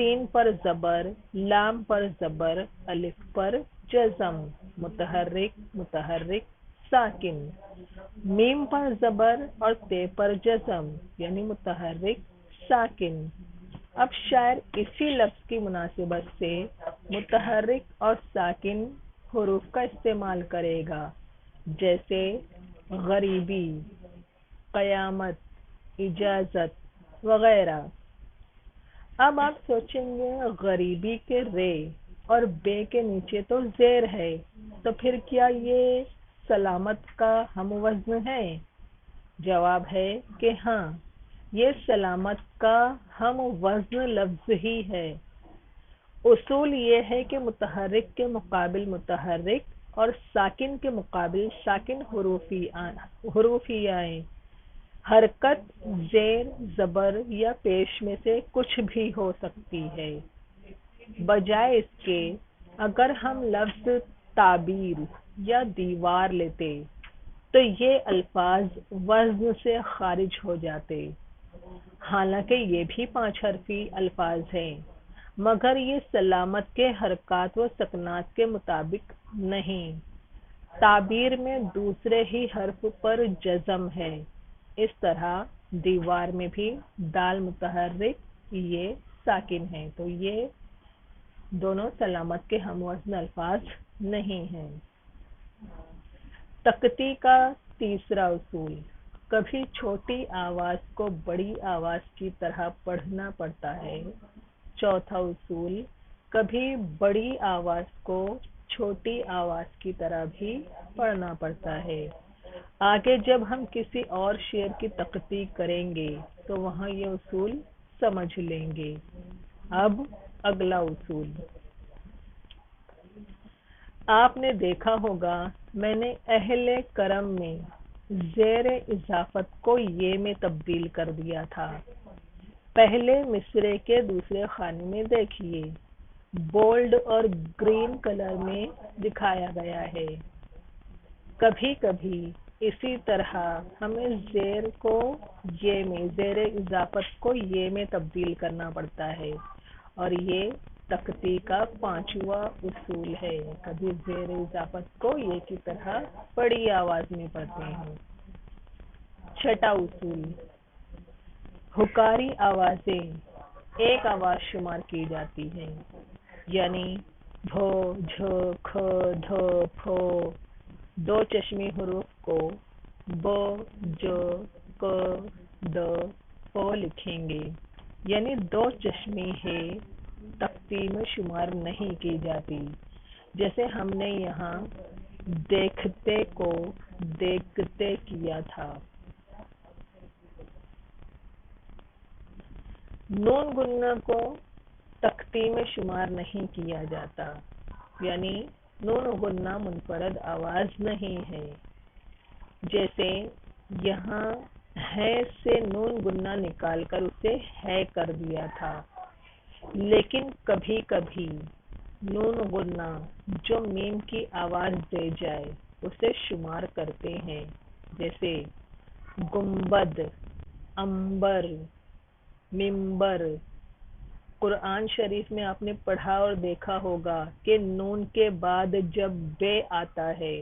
سین پر زبر، لام پر زبر، الف پر جزم، متحرک متحرک ساکن، میم پر زبر اور تے پر جزم یعنی متحرک ساکن۔ اب شاعر اسی لفظ کی مناسبت سے متحرک اور ساکن حروف کا استعمال کرے گا، جیسے غریبی، قیامت، اجازت وغیرہ۔ اب آپ سوچیں گے غریبی کے رے اور بے کے نیچے تو زیر ہے، تو پھر کیا یہ سلامت کا ہم وزن ہے؟ جواب ہے کہ ہاں، یہ سلامت کا ہم وزن لفظ ہی ہے۔ اصول یہ ہے کہ متحرک کے مقابل متحرک اور ساکن کے مقابل ساکن حروف ہی آئیں۔ حرکت زیر، زبر یا پیش میں سے کچھ بھی ہو سکتی ہے۔ بجائے اس کے اگر ہم لفظ تعبیر یا دیوار لیتے تو یہ الفاظ وزن سے خارج ہو جاتے۔ حالانکہ یہ بھی 5 حرفی الفاظ ہیں، مگر یہ سلامت کے حرکات و سکنات کے مطابق نہیں۔ تعبیر میں دوسرے ہی حرف پر جزم ہے، اس طرح دیوار میں بھی دال متحرک یہ ساکن ہے، تو یہ دونوں سلامت کے ہم وزن الفاظ نہیں ہیں۔ تختی کا تیسرا اصول، کبھی چھوٹی آواز کو بڑی آواز کی طرح پڑھنا پڑتا ہے۔ چوتھا اصول، کبھی بڑی آواز کو چھوٹی آواز کی طرح بھی پڑھنا پڑتا ہے۔ آگے جب ہم کسی اور شعر کی تختی کریں گے تو وہاں یہ اصول سمجھ لیں گے۔ اب اگلا اصول، آپ نے دیکھا ہوگا میں نے اہل کرم میں زیر اضافت کو یہ میں تبدیل کر دیا تھا۔ پہلے مصرعے کے دوسرے خانے میں دیکھیے، بولڈ اور گرین کلر میں دکھایا گیا ہے۔ کبھی کبھی اسی طرح ہمیں زیر کو یہ میں، زیر اضافت کو یہ میں تبدیل کرنا پڑتا ہے، اور یہ تختی کا 5واں اصول ہے۔ کبھی زیر اضافت کو یہ کی طرح بڑی آواز میں پڑھتے ہیں۔ چھٹا اصول، حکاری آوازیں ایک آواز شمار کی جاتی ہیں، یعنی بھو، جھ، کھ، دھ، پھو۔ 2 چشمی حروف کو ب، ج، ق، د، پ لکھیں گے، یعنی 2 چشمی ہے تختی میں شمار نہیں کی جاتی، جیسے ہم نے یہاں دیکھتے کو دیکھتے کیا تھا۔ نون گننا کو تختی میں شمار نہیں کیا جاتا، یعنی نون گننا منفرد آواز نہیں ہے، جیسے یہاں ہے سے نون گننا نکال کر اسے ہے کر دیا تھا۔ لیکن کبھی کبھی نون گننا جو میم کی آواز دے جائے اسے شمار کرتے ہیں، جیسے گنبد، عنبر، منبر۔ قرآن شریف میں آپ نے پڑھا اور دیکھا ہوگا کہ نون کے بعد جب بے آتا ہے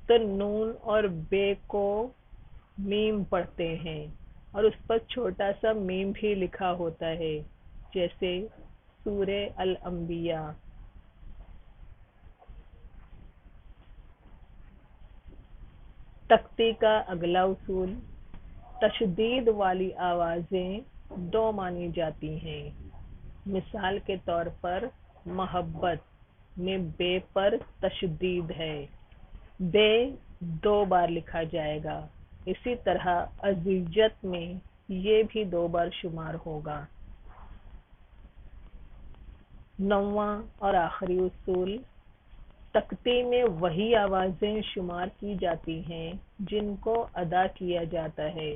تو نون اور بے کو میم پڑھتے ہیں، اور اس پر چھوٹا سا میم بھی لکھا ہوتا ہے، جیسے سورہ الانبیاء۔ تختی کا اگلا اصول، تشدید والی آوازیں 2 مانی جاتی ہیں۔ مثال کے طور پر محبت میں بے پر تشدید ہے، بے 2 بار لکھا جائے گا۔ اسی طرح عزیزت میں یہ بھی 2 بار شمار ہوگا۔ 9واں اور آخری اصول، تختی میں وہی آوازیں شمار کی جاتی ہیں جن کو ادا کیا جاتا ہے،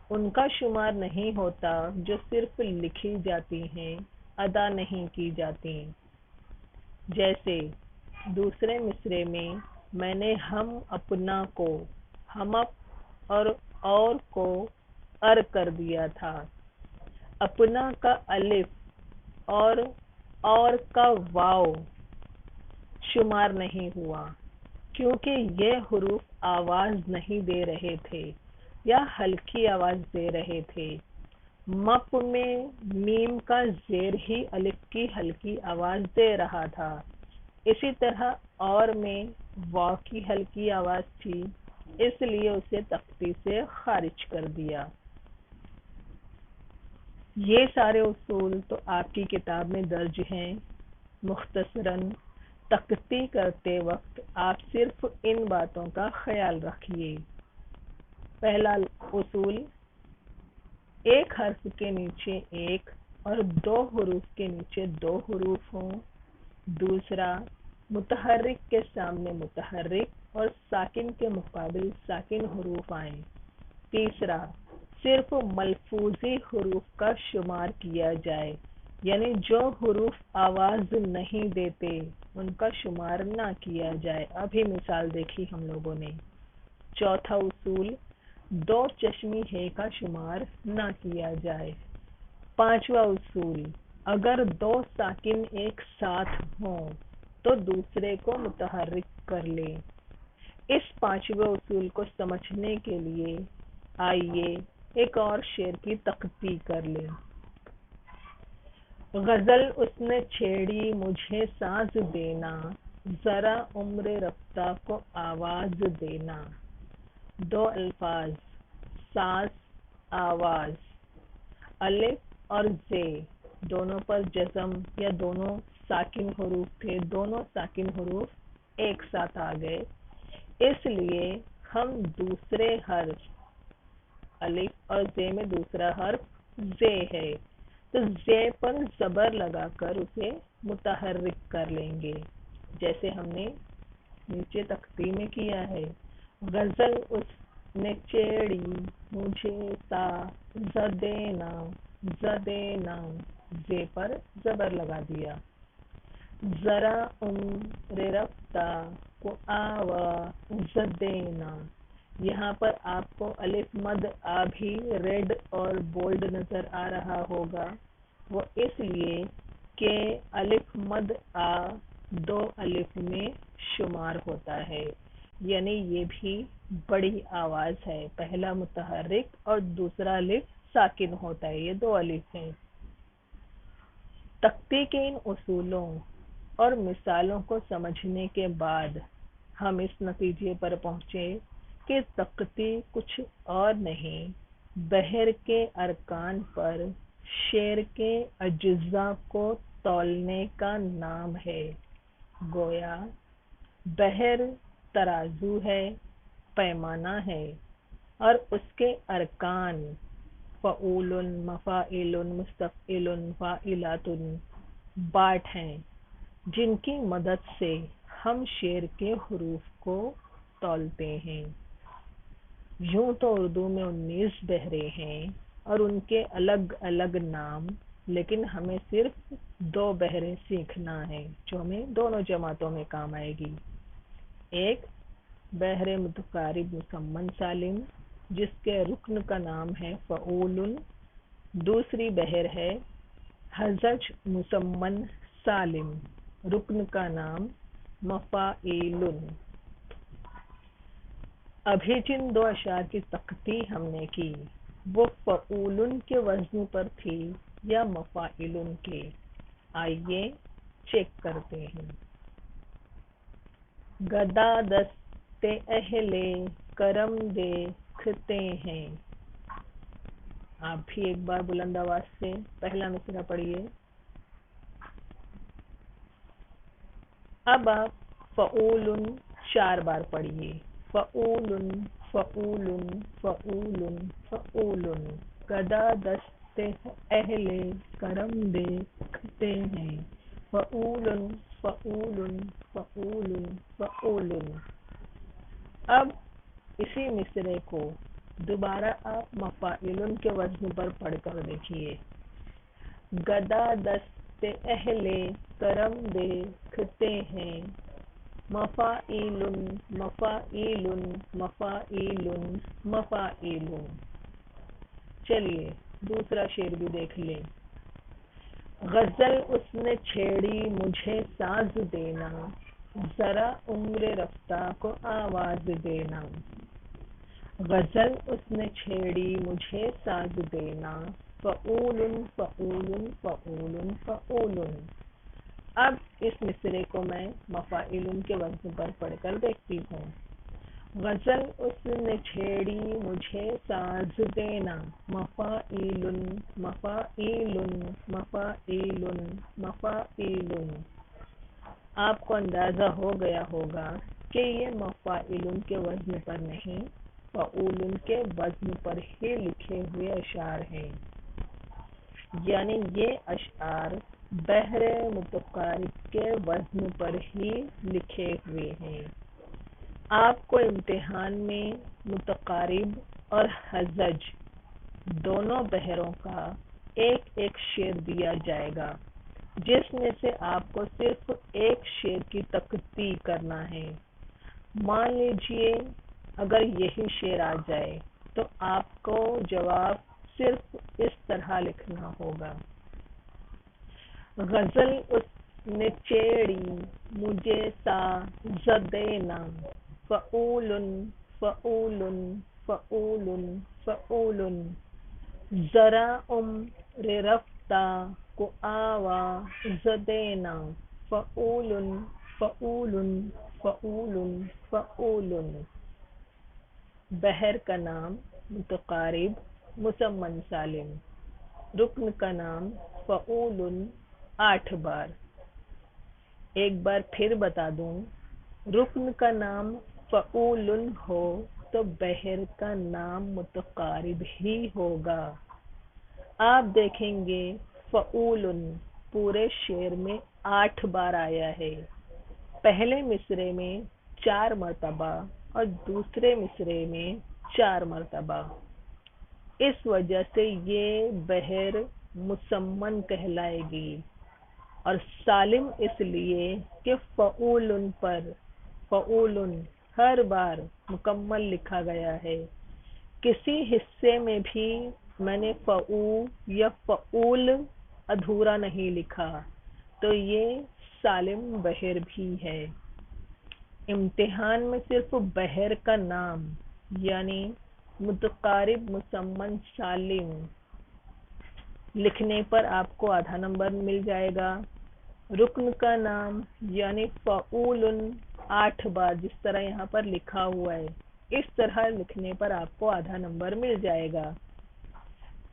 ان کا شمار نہیں ہوتا جو صرف لکھی جاتی ہیں، ادا نہیں کی جاتی۔ جیسے دوسرے مصرعے میں میں نے ہم اپنا کو ہم اپ اور کو ار کر دیا تھا۔ اپنا کا الف اور کا واو شمار نہیں ہوا، کیونکہ یہ حروف آواز نہیں دے رہے تھے یا ہلکی آواز دے رہے تھے۔ مپ میں میم کا زیر ہی الف کی ہلکی آواز دے رہا تھا، اسی طرح اور میں واو کی ہلکی آواز تھی، اس لیے اسے تختی سے خارج کر دیا۔ یہ سارے اصول تو آپ کی کتاب میں درج ہیں، مختصراً تختی کرتے وقت آپ صرف ان باتوں کا خیال رکھیے۔ پہلا اصول، ایک حرف کے نیچے ایک اور دو حروف کے نیچے دو حروف ہوں۔ دوسرا، متحرک کے سامنے متحرک اور ساکن کے مقابل ساکن حروف آئیں۔ تیسرا، صرف ملفوظی حروف کا شمار کیا جائے، یعنی جو حروف آواز نہیں دیتے ان کا شمار نہ کیا جائے۔ ابھی مثال دیکھی ہم لوگوں نے۔ چوتھا اصول، دو چشمی ہے کا شمار نہ کیا جائے۔ پانچواں اصول، اگر دو ساکن ایک ساتھ ہوں تو دوسرے کو متحرک کر لیں۔ اس پانچویں اصول کو سمجھنے کے لیے آئیے ایک اور شعر کی تختی کر لیں۔ غزل اس نے چھیڑی مجھے ساز دینا، ذرا عمر رفتہ کو آواز دینا۔ دو الفاظ، ساز، آواز، الف اور زے دونوں پر جزم یا دونوں ساکن حروف تھے، دونوں ساکن حروف ایک ساتھ آ گئے، اس لیے ہم دوسرے حرف الف اور زے میں دوسرا حرف زے ہے تو زے پر زبر لگا کر اسے متحرک کر لیں گے، جیسے ہم نے نیچے تختی میں کیا ہے۔ غزل اس نے چھیڑی مجھے ساز دینا، زدینا، زے پر زبر لگا دیا۔ ذرا عمر رفتہ کو آواز دینا، یہاں پر آپ کو الف مد آ بھی ریڈ اور بولڈ نظر آ رہا ہوگا، وہ اس لیے کہ الف مد آ دو الف میں شمار ہوتا ہے، یعنی یہ بھی بڑی آواز ہے، پہلا متحرک اور دوسرا الف ساکن ہوتا ہے، یہ دو الف ہیں۔ تختی کے ان اصولوں اور مثالوں کو سمجھنے کے بعد ہم اس نتیجے پر پہنچے کہ تختی کچھ اور نہیں، بحر کے ارکان پر شعر کے اجزاء کو تولنے کا نام ہے۔ گویا بحر ترازو ہے، پیمانہ ہے، اور اس کے ارکان فعول، مفاعل، مستفعل، فاعلات، باٹ ہیں، جن کی مدد سے ہم شعر کے حروف کو تولتے ہیں۔ یوں تو اردو میں 19 بحریں ہیں اور ان کے الگ الگ نام، لیکن ہمیں صرف 2 بحریں سیکھنا ہے جو ہمیں دونوں جماعتوں میں کام آئے گی۔ ایک بحر متقارب مسمن سالم، جس کے رکن کا نام ہے فعول۔ دوسری بحر ہے ہزج مسمن سالم، رکن کا نام مفاعیل۔ ابھی جن 2 اشعار کی تختی ہم نے کی وہ فعول کے وزن پر تھی یا مفاعل کے، آئیے چیک کرتے ہیں۔ گدا دست اہل کرم دیکھتے ہیں۔ آپ بھی ایک بار بلند آواز سے پہلا مصرع پڑھیے۔ اب آپ فعول 4 بار پڑھیے۔ فعول، فعول، فعول، فعول۔ گدا دست اہل کرم دیکھتے ہیں۔ فعول، فعول، فعول، فعول۔ اب اسی مصرعے کو دوبارہ آپ مفاعل کے وزن پر پڑھ کر دیکھیے۔ گدا دست اہل کرم دیکھتے ہیں۔ مفاعیل، مفاعیل، مفاعیل، مفاعیل۔ چلیے دوسرا شعر بھی دیکھ لیں۔ غزل اس نے چھیڑی مجھے ساز دینا، ذرا عمر رفتہ کو آواز دینا۔ غزل اس نے چھیڑی مجھے ساز دینا، فعول فعول فعول فعول۔ اب اس مصرعے کو میں مفاعل کے وزن پر پڑھ کر دیکھتی ہوں۔ غزل اس نے چھیڑی مجھے ساز دینا، مفاعیل مفاعیل مفاعیل مفاعیل۔ آپ کو اندازہ ہو گیا ہوگا کہ یہ مفاعل کے وزن پر نہیں، فعول کے وزن پر ہی لکھے ہوئے اشعار ہیں، یعنی یہ اشعار بحر متقارب کے وزن پر ہی لکھے ہوئے ہیں۔ آپ کو امتحان میں متقارب اور ہزج دونوں بحروں کا ایک ایک شعر دیا جائے گا، جس میں سے آپ کو صرف ایک شعر کی تقطیع کرنا ہے۔ مان لیجئے اگر یہی شعر آ جائے تو آپ کو جواب صرف اس طرح لکھنا ہوگا: غزل اس نے چھیڑی مجھے ساز دینا، فعول فعول فعول فعول۔ ذرا عمر رفتہ کو آواز دینا، فعول فعول فعول فعول۔ بحر کا نام متقارب مسمن سالم، رکن کا نام فعول 8 بار۔ ایک بار پھر بتا دوں، رکن کا نام فعول ہو تو بحر کا نام متقارب ہی ہوگا۔ آپ دیکھیں گے فعول پورے شعر میں 8 بار آیا ہے، پہلے مصرعے میں 4 مرتبہ اور دوسرے مصرعے میں 4 مرتبہ۔ اس وجہ سے یہ بحر مسمن کہلائے گی، اور سالم اس لیے کہ فعول پر فعول ہر بار مکمل لکھا گیا ہے، کسی حصے میں بھی میں نے فعو یا فعول ادھورا نہیں لکھا، تو یہ سالم بحر بھی ہے۔ امتحان میں صرف بحر کا نام یعنی متقارب مسمن سالم لکھنے پر آپ کو آدھا نمبر مل جائے گا۔ رکن کا نام یعنی فعول 8 بار جس طرح یہاں پر لکھا ہوا ہے، اس طرح لکھنے پر آپ کو آدھا نمبر مل جائے گا۔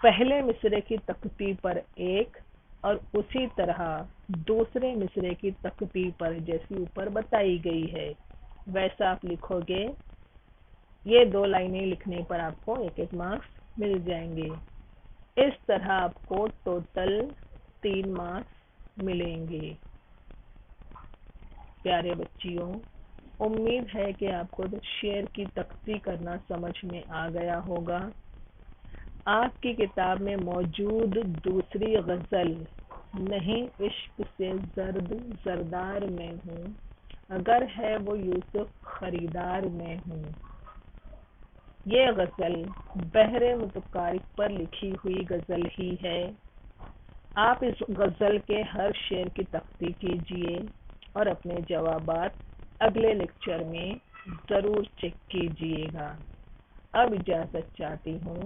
پہلے مصرعے کی تقطیع پر 1 اور اسی طرح دوسرے مصرعے کی تقطیع پر جیسی اوپر بتائی گئی ہے ویسا آپ لکھو گے۔ یہ 2 لائنیں لکھنے پر آپ کو 1 مارکس مل جائیں گے۔ اس طرح آپ کو ٹوٹل 3 مارکس ملیں گے۔ پیارے بچیوں، امید ہے کہ آپ کو شعر کی تقطیع کرنا سمجھ میں آ گیا ہوگا۔ آپ کی کتاب میں موجود دوسری غزل نہیں عشق سے زرد زردار میں ہوں، اگر ہے وہ یوسف خریدار میں ہوں، یہ غزل بحر متقارب پر لکھی ہوئی غزل ہی ہے۔ آپ اس غزل کے ہر شعر کی تقطیع کیجئے اور اپنے جوابات اگلے لیکچر میں ضرور چیک کیجئے گا۔ اب اجازت چاہتی ہوں۔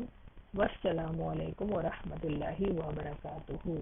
والسلام علیکم ورحمۃ اللہ وبرکاتہ۔